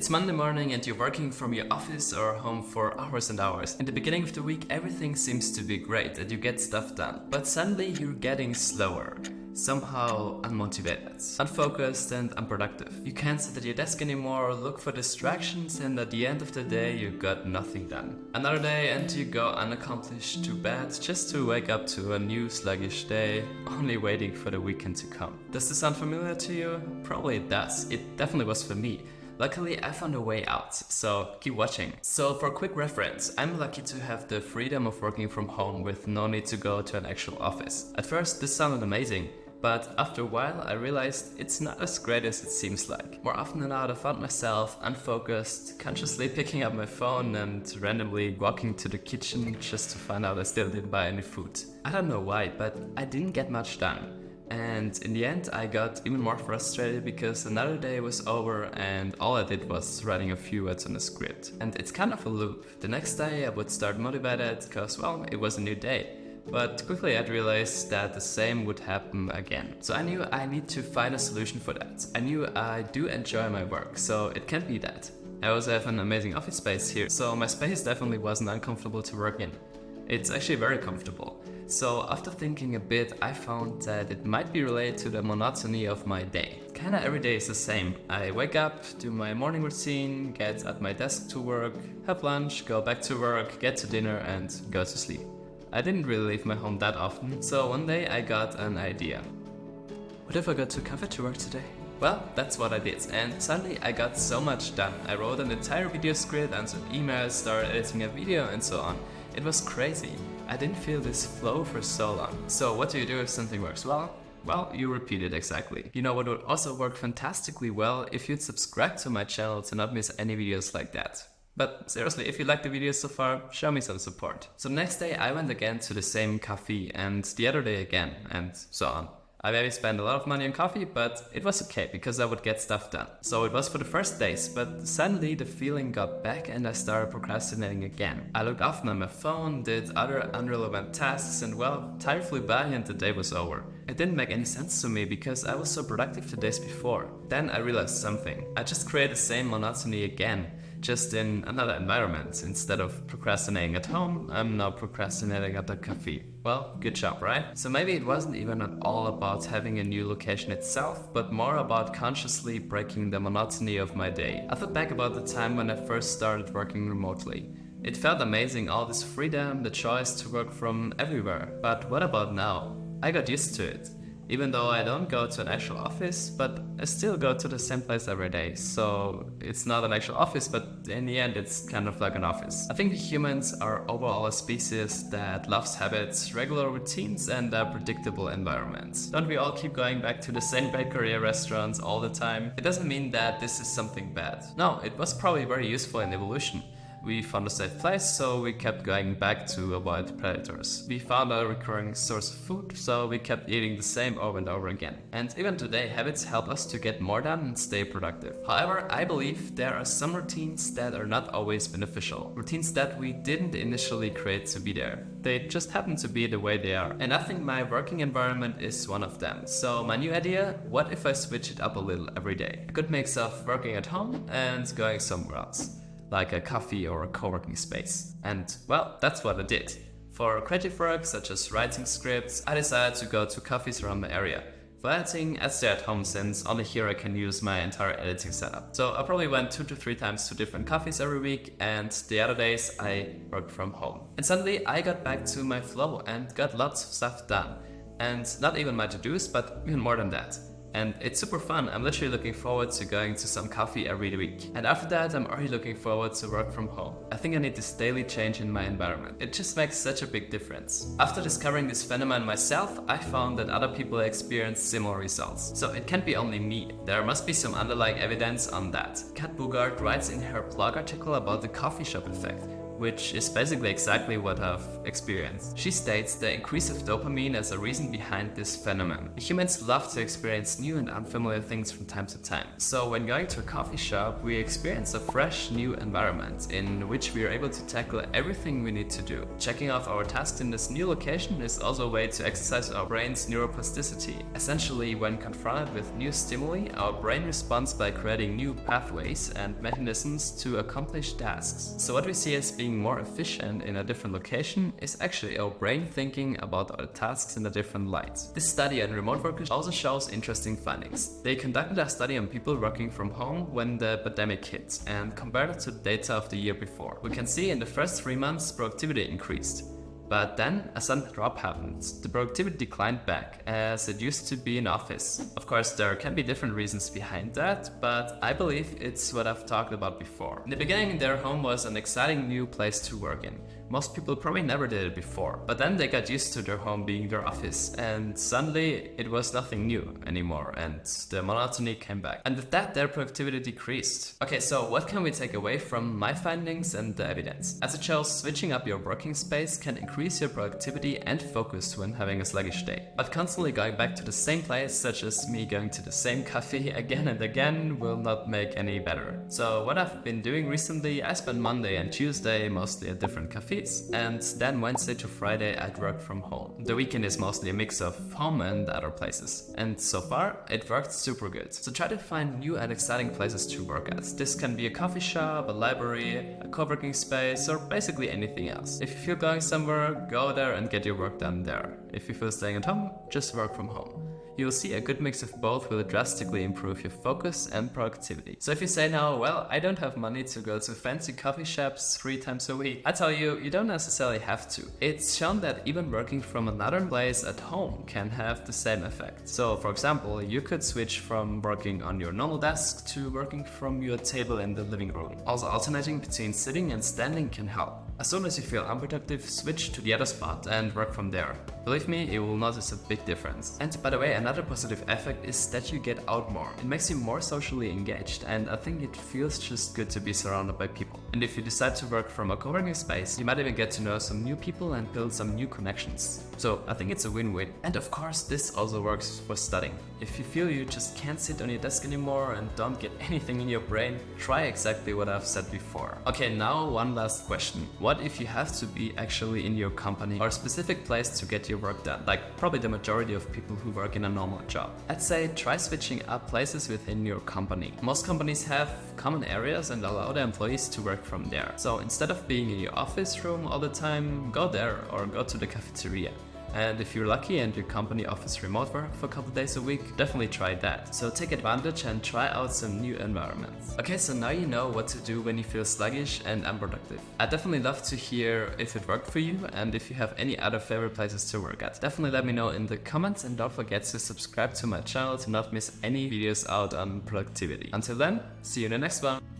It's Monday morning and you're working from your office or home for hours and hours. In the beginning of the week, everything seems to be great and you get stuff done. But suddenly you're getting slower, somehow unmotivated, unfocused and unproductive. You can't sit at your desk anymore or look for distractions, and at the end of the day you got nothing done. Another day and you go unaccomplished to bed just to wake up to a new sluggish day, only waiting for the weekend to come. Does this sound familiar to you? Probably it does. It definitely was for me. Luckily, I found a way out, so keep watching. So for quick reference, I'm lucky to have the freedom of working from home with no need to go to an actual office. At first, this sounded amazing, but after a while, I realized it's not as great as it seems like. More often than not, I found myself unfocused, consciously picking up my phone and randomly walking to the kitchen just to find out I still didn't buy any food. I don't know why, but I didn't get much done. And in the end, I got even more frustrated because another day was over and all I did was writing a few words on the script. And it's kind of a loop. The next day I would start motivated because, well, it was a new day. But quickly I'd realized that the same would happen again. So I knew I need to find a solution for that. I knew I do enjoy my work, so it can't be that. I also have an amazing office space here, so my space definitely wasn't uncomfortable to work in. It's actually very comfortable. So after thinking a bit, I found that it might be related to the monotony of my day. Kinda every day is the same. I wake up, do my morning routine, get at my desk to work, have lunch, go back to work, get to dinner and go to sleep. I didn't really leave my home that often, so one day I got an idea. What if I go to a cafe to work today? Well, that's what I did, and suddenly I got so much done. I wrote an entire video script, answered emails, started editing a video and so on. It was crazy. I didn't feel this flow for so long. So what do you do if something works well? Well, you repeat it exactly. You know what would also work fantastically well if you'd subscribe to my channel to not miss any videos like that. But seriously, if you like the video so far, show me some support. So next day I went again to the same cafe and the other day again and so on. I maybe spent a lot of money on coffee, but it was okay because I would get stuff done. So it was for the first days, but suddenly the feeling got back and I started procrastinating again. I looked often on my phone, did other unrelevant tasks, and well, time flew by and the day was over. It didn't make any sense to me because I was so productive the days before. Then I realized something. I just created the same monotony again, just in another environment. Instead of procrastinating at home, I'm now procrastinating at the cafe. Well, good job, right? So maybe it wasn't even at all about having a new location itself, but more about consciously breaking the monotony of my day. I thought back about the time when I first started working remotely. It felt amazing, all this freedom, the choice to work from everywhere. But what about now? I got used to it. Even though I don't go to an actual office, but I still go to the same place every day. So it's not an actual office, but in the end it's kind of like an office. I think humans are overall a species that loves habits, regular routines and predictable environments. Don't we all keep going back to the same bakery or restaurants all the time? It doesn't mean that this is something bad. No, it was probably very useful in evolution. We found a safe place, so we kept going back to avoid predators. We found a recurring source of food, so we kept eating the same over and over again. And even today, habits help us to get more done and stay productive. However, I believe there are some routines that are not always beneficial. Routines that we didn't initially create to be there. They just happen to be the way they are. And I think my working environment is one of them. So my new idea, what if I switch it up a little every day? A good mix of working at home and going somewhere else, like a coffee or a co-working space. And well, that's what I did. For creative work, such as writing scripts, I decided to go to cafes around my area. For editing, I stay at home since only here I can use my entire editing setup. So I probably went 2 to 3 times to different cafes every week, and the other days I worked from home. And suddenly I got back to my flow and got lots of stuff done. And not even my to-dos, but even more than that. And it's super fun. I'm literally looking forward to going to some coffee every week. And after that, I'm already looking forward to work from home. I think I need this daily change in my environment. It just makes such a big difference. After discovering this phenomenon myself, I found that other people experience similar results. So it can't be only me. There must be some underlying evidence on that. Kat Bugard writes in her blog article about the coffee shop effect, which is basically exactly what I've experienced. She states the increase of dopamine as a reason behind this phenomenon. Humans love to experience new and unfamiliar things from time to time. So when going to a coffee shop, we experience a fresh new environment in which we are able to tackle everything we need to do. Checking off our tasks in this new location is also a way to exercise our brain's neuroplasticity. Essentially, when confronted with new stimuli, our brain responds by creating new pathways and mechanisms to accomplish tasks. So what we see as being more efficient in a different location is actually our brain thinking about our tasks in a different light. This study on remote workers also shows interesting findings. They conducted a study on people working from home when the pandemic hit and compared it to the data of the year before. We can see in the first 3 months productivity increased. But then a sudden drop happened. The productivity declined back, as it used to be in office. Of course, there can be different reasons behind that, but I believe it's what I've talked about before. In the beginning, their home was an exciting new place to work in. Most people probably never did it before, but then they got used to their home being their office, and suddenly it was nothing new anymore, and the monotony came back. And with that, their productivity decreased. Okay, so what can we take away from my findings and the evidence? As it shows, switching up your working space can increase your productivity and focus when having a sluggish day. But constantly going back to the same place, such as me going to the same cafe again and again, will not make any better. So what I've been doing recently, I spend Monday and Tuesday mostly at different cafes, and then Wednesday to Friday I'd work from home. The weekend is mostly a mix of home and other places, and so far it worked super good. So try to find new and exciting places to work at. This can be a coffee shop, a library, a co-working space, or basically anything else. If you feel going somewhere, go there and get your work done there. If you feel staying at home, just work from home. You'll see a good mix of both will drastically improve your focus and productivity. So if you say now, well, I don't have money to go to fancy coffee shops 3 times a week, I tell you, you don't necessarily have to. It's shown that even working from another place at home can have the same effect. So for example, you could switch from working on your normal desk to working from your table in the living room. Also, alternating between sitting and standing can help. As soon as you feel unproductive, switch to the other spot and work from there. Believe me, you will notice a big difference. And by the way, another positive effect is that you get out more. It makes you more socially engaged, and I think it feels just good to be surrounded by people. And if you decide to work from a co-working space, you might even get to know some new people and build some new connections. So I think it's a win-win. And of course, this also works for studying. If you feel you just can't sit on your desk anymore and don't get anything in your brain, try exactly what I've said before. Okay, now one last question. What if you have to be actually in your company or a specific place to get your work done? Like probably the majority of people who work in a normal job. I'd say try switching up places within your company. Most companies have common areas and allow their employees to work from there. So instead of being in your office room all the time, go there or go to the cafeteria. And if you're lucky and your company offers remote work for a couple days a week, definitely try that. So take advantage and try out some new environments. Okay, so now you know what to do when you feel sluggish and unproductive. I'd definitely love to hear if it worked for you and if you have any other favorite places to work at. Definitely let me know in the comments and don't forget to subscribe to my channel to not miss any videos out on productivity. Until then, see you in the next one.